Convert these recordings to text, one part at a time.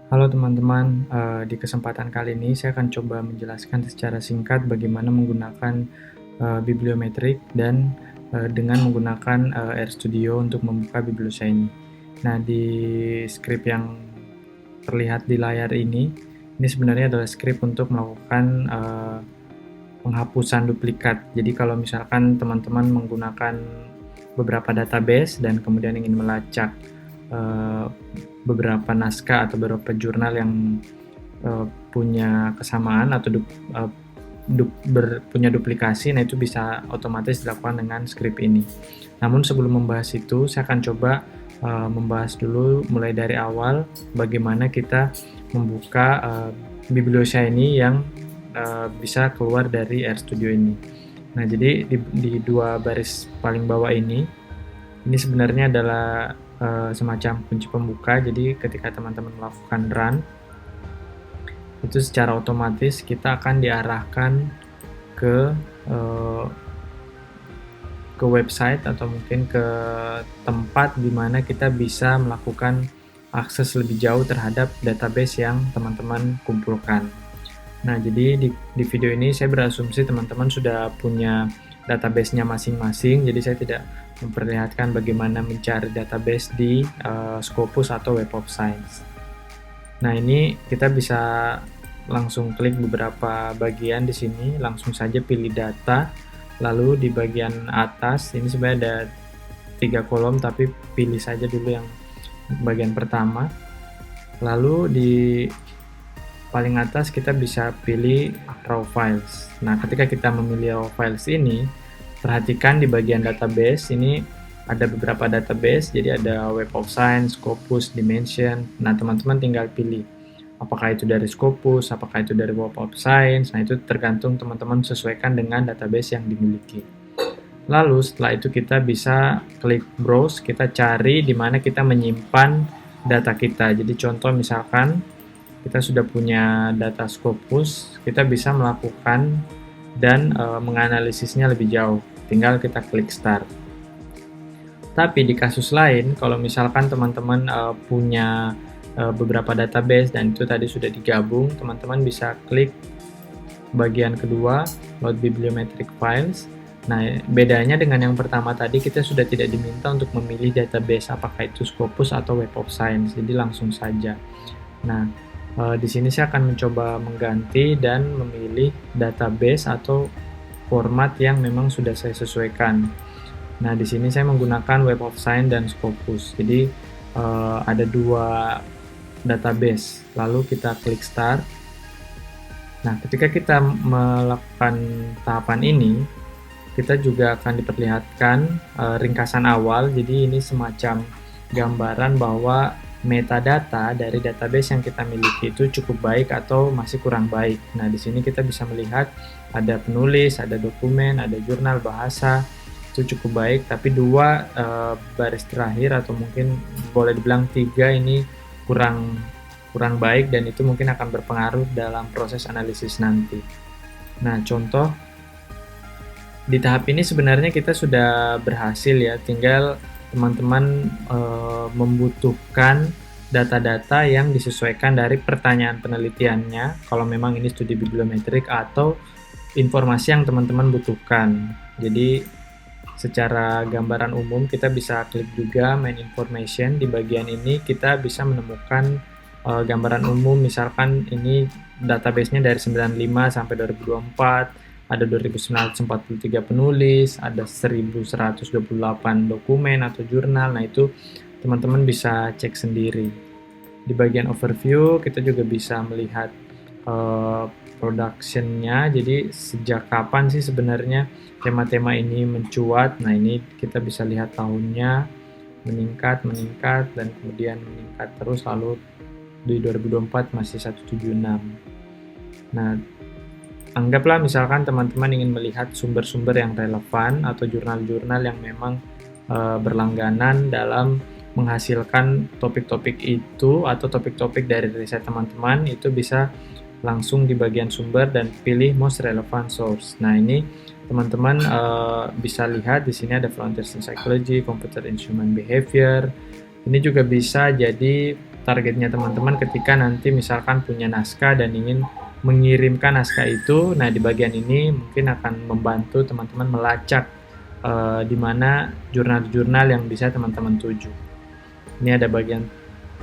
Halo teman-teman, di kesempatan kali ini saya akan coba menjelaskan secara singkat bagaimana menggunakan bibliometrik dan dengan menggunakan RStudio untuk membuka BiblioShiny. Nah, di skrip yang terlihat di layar ini sebenarnya adalah skrip untuk melakukan penghapusan duplikat. Jadi kalau misalkan teman-teman menggunakan beberapa database dan kemudian ingin melacak uh, beberapa naskah atau beberapa jurnal yang punya kesamaan atau punya duplikasi, nah itu bisa otomatis dilakukan dengan script ini. Namun sebelum membahas itu, saya akan coba membahas dulu mulai dari awal bagaimana kita membuka BiblioShiny yang bisa keluar dari RStudio ini. Nah, jadi di dua baris paling bawah ini sebenarnya adalah semacam kunci pembuka. Jadi ketika teman-teman melakukan run, itu secara otomatis kita akan diarahkan ke uh, ke website atau mungkin ke tempat di mana kita bisa melakukan akses lebih jauh terhadap database yang teman-teman kumpulkan. Nah, jadi di video ini saya berasumsi teman-teman sudah punya database-nya masing-masing, jadi saya tidak memperlihatkan bagaimana mencari database di Scopus atau Web of Science. Nah, ini kita bisa langsung klik beberapa bagian di sini, langsung saja pilih data, lalu di bagian atas ini sebenarnya ada 3 kolom, tapi pilih saja dulu yang bagian pertama. Lalu di paling atas kita bisa pilih raw files. Nah, ketika kita memilih raw files ini, perhatikan di bagian database ini ada beberapa database, jadi ada Web of Science, Scopus, Dimension. Nah, teman-teman tinggal pilih apakah itu dari Scopus, apakah itu dari Web of Science. Nah, itu tergantung teman-teman sesuaikan dengan database yang dimiliki. Lalu setelah itu kita bisa klik browse, kita cari di mana kita menyimpan data kita. Jadi contoh misalkan kita sudah punya data Scopus, kita bisa melakukan dan menganalisisnya lebih jauh. Tinggal kita klik start. Tapi di kasus lain, kalau misalkan teman-teman punya beberapa database dan itu tadi sudah digabung, teman-teman bisa klik bagian kedua, load bibliometric files. Nah, bedanya dengan yang pertama tadi, kita sudah tidak diminta untuk memilih database apakah itu Scopus atau Web of Science, jadi langsung saja. Nah, di sini saya akan mencoba mengganti dan memilih database atau format yang memang sudah saya sesuaikan. Nah, di sini saya menggunakan Web of Science dan Scopus. Jadi ada dua database. Lalu kita klik start. Nah, ketika kita melakukan tahapan ini, kita juga akan diperlihatkan ringkasan awal. Jadi ini semacam gambaran bahwa metadata dari database yang kita miliki itu cukup baik atau masih kurang baik. Nah, di sini kita bisa melihat ada penulis, ada dokumen, ada jurnal, bahasa, itu cukup baik. Tapi dua baris terakhir atau mungkin boleh dibilang tiga ini kurang baik dan itu mungkin akan berpengaruh dalam proses analisis nanti. Nah, contoh di tahap ini sebenarnya kita sudah berhasil ya, tinggal teman-teman membutuhkan data-data yang disesuaikan dari pertanyaan penelitiannya kalau memang ini studi bibliometrik atau informasi yang teman-teman butuhkan. Jadi secara gambaran umum kita bisa klik juga main information. Di bagian ini kita bisa menemukan gambaran umum, misalkan ini database-nya dari 95 sampai 2024, ada 2943 penulis, ada 1128 dokumen atau jurnal. Nah, itu teman-teman bisa cek sendiri. Di bagian overview kita juga bisa melihat production-nya, jadi sejak kapan sih sebenarnya tema-tema ini mencuat. Nah, ini kita bisa lihat tahunnya meningkat dan kemudian meningkat terus, lalu di 2024 masih 176. Nah, anggaplah misalkan teman-teman ingin melihat sumber-sumber yang relevan atau jurnal-jurnal yang memang berlangganan dalam menghasilkan topik-topik itu atau topik-topik dari riset teman-teman, itu bisa langsung di bagian sumber dan pilih most relevant source. Nah, ini teman-teman bisa lihat di sini ada Frontiers in Psychology, Computer in Human Behavior. Ini juga bisa jadi targetnya teman-teman ketika nanti misalkan punya naskah dan ingin mengirimkan naskah itu. Nah, di bagian ini mungkin akan membantu teman-teman melacak di mana jurnal-jurnal yang bisa teman-teman tuju. Ini ada bagian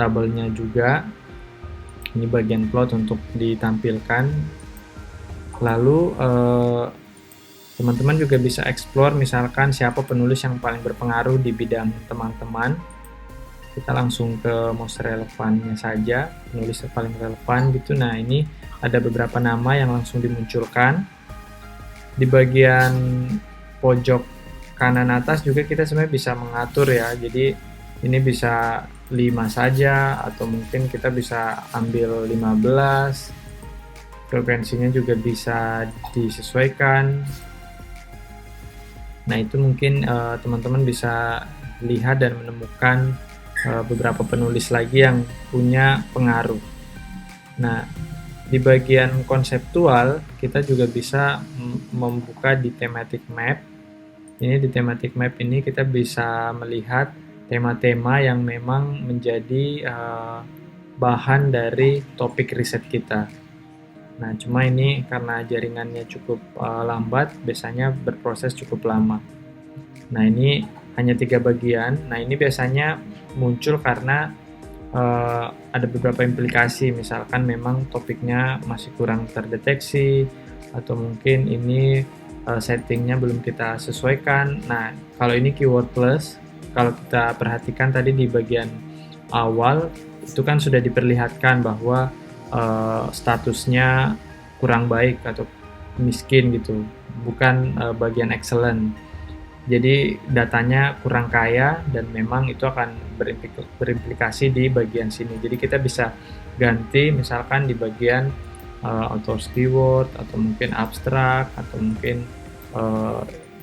tabelnya juga. Ini bagian plot untuk ditampilkan. Lalu teman-teman juga bisa explore misalkan siapa penulis yang paling berpengaruh di bidang teman-teman. Kita langsung ke most relevannya saja, penulis yang paling relevan gitu. Nah, ini ada beberapa nama yang langsung dimunculkan. Di bagian pojok kanan atas juga kita sebenarnya bisa mengatur ya. Jadi ini bisa 5 saja atau mungkin kita bisa ambil 15. Frekuensinya juga bisa disesuaikan. Nah, itu mungkin teman-teman bisa lihat dan menemukan beberapa penulis lagi yang punya pengaruh. Nah, di bagian konseptual kita juga bisa membuka di thematic map. Ini di thematic map ini kita bisa melihat tema-tema yang memang menjadi bahan dari topik riset kita. Nah, cuma ini karena jaringannya cukup lambat, biasanya berproses cukup lama. Nah, ini hanya 3 bagian. Nah, ini biasanya muncul karena ada beberapa implikasi, misalkan memang topiknya masih kurang terdeteksi, atau mungkin ini settingnya belum kita sesuaikan. Nah, kalau ini keyword plus, kalau kita perhatikan tadi di bagian awal, itu kan sudah diperlihatkan bahwa statusnya kurang baik atau miskin gitu, bukan bagian excellent. Jadi datanya kurang kaya dan memang itu akan berimplikasi di bagian sini. Jadi kita bisa ganti misalkan di bagian author's keyword atau mungkin abstrak atau mungkin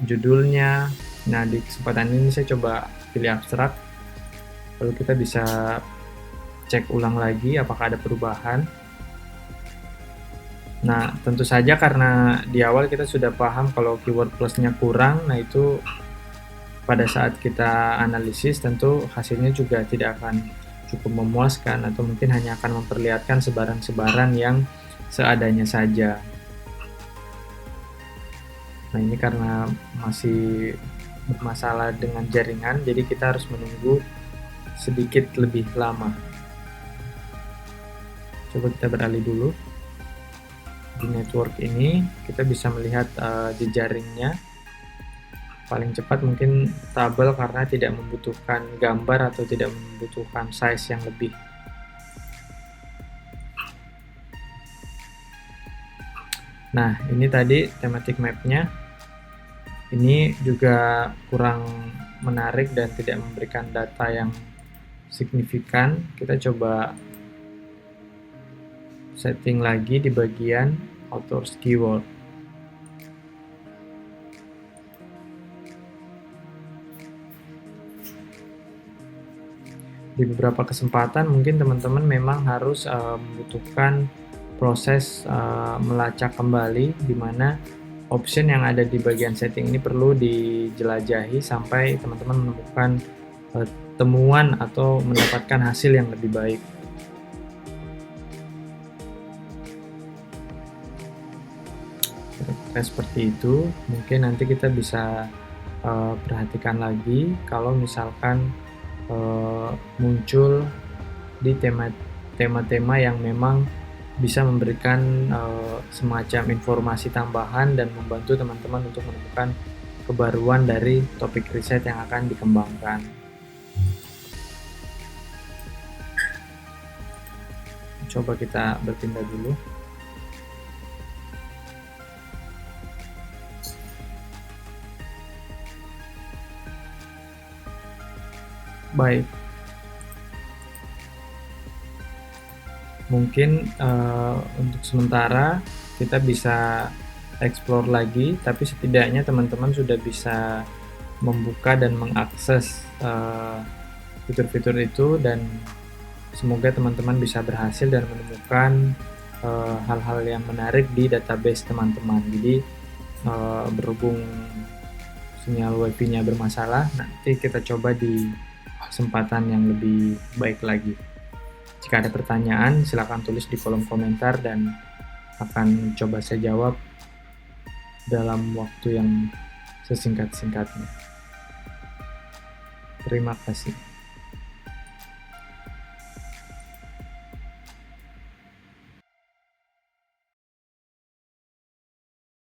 judulnya. Nah, di kesempatan ini saya coba pilih abstrak. Lalu kita bisa cek ulang lagi apakah ada perubahan. Nah, tentu saja karena di awal kita sudah paham kalau keyword plusnya kurang, nah itu pada saat kita analisis tentu hasilnya juga tidak akan cukup memuaskan atau mungkin hanya akan memperlihatkan sebaran-sebaran yang seadanya saja. Nah, ini karena masih bermasalah dengan jaringan, jadi kita harus menunggu sedikit lebih lama. Coba kita beralih dulu. Di network ini kita bisa melihat jejaringnya. Paling cepat mungkin tabel karena tidak membutuhkan gambar atau tidak membutuhkan size yang lebih. Nah, ini tadi thematic map-nya. Ini juga kurang menarik dan tidak memberikan data yang signifikan. Kita coba setting lagi di bagian author's keyword. Di beberapa kesempatan mungkin teman-teman memang harus membutuhkan proses melacak kembali, di mana option yang ada di bagian setting ini perlu dijelajahi sampai teman-teman menemukan temuan atau mendapatkan hasil yang lebih baik. Seperti itu, mungkin nanti kita bisa perhatikan lagi kalau misalkan muncul di tema-tema yang memang bisa memberikan semacam informasi tambahan dan membantu teman-teman untuk menemukan kebaruan dari topik riset yang akan dikembangkan. Coba kita berpindah dulu. Baik, mungkin untuk sementara kita bisa explore lagi, tapi setidaknya teman-teman sudah bisa membuka dan mengakses fitur-fitur itu, dan semoga teman-teman bisa berhasil dan menemukan hal-hal yang menarik di database teman-teman. Jadi berhubung sinyal wifi-nya bermasalah, nanti kita coba di kesempatan yang lebih baik lagi. Jika ada pertanyaan, silakan tulis di kolom komentar dan akan coba saya jawab dalam waktu yang sesingkat-singkatnya. Terima kasih.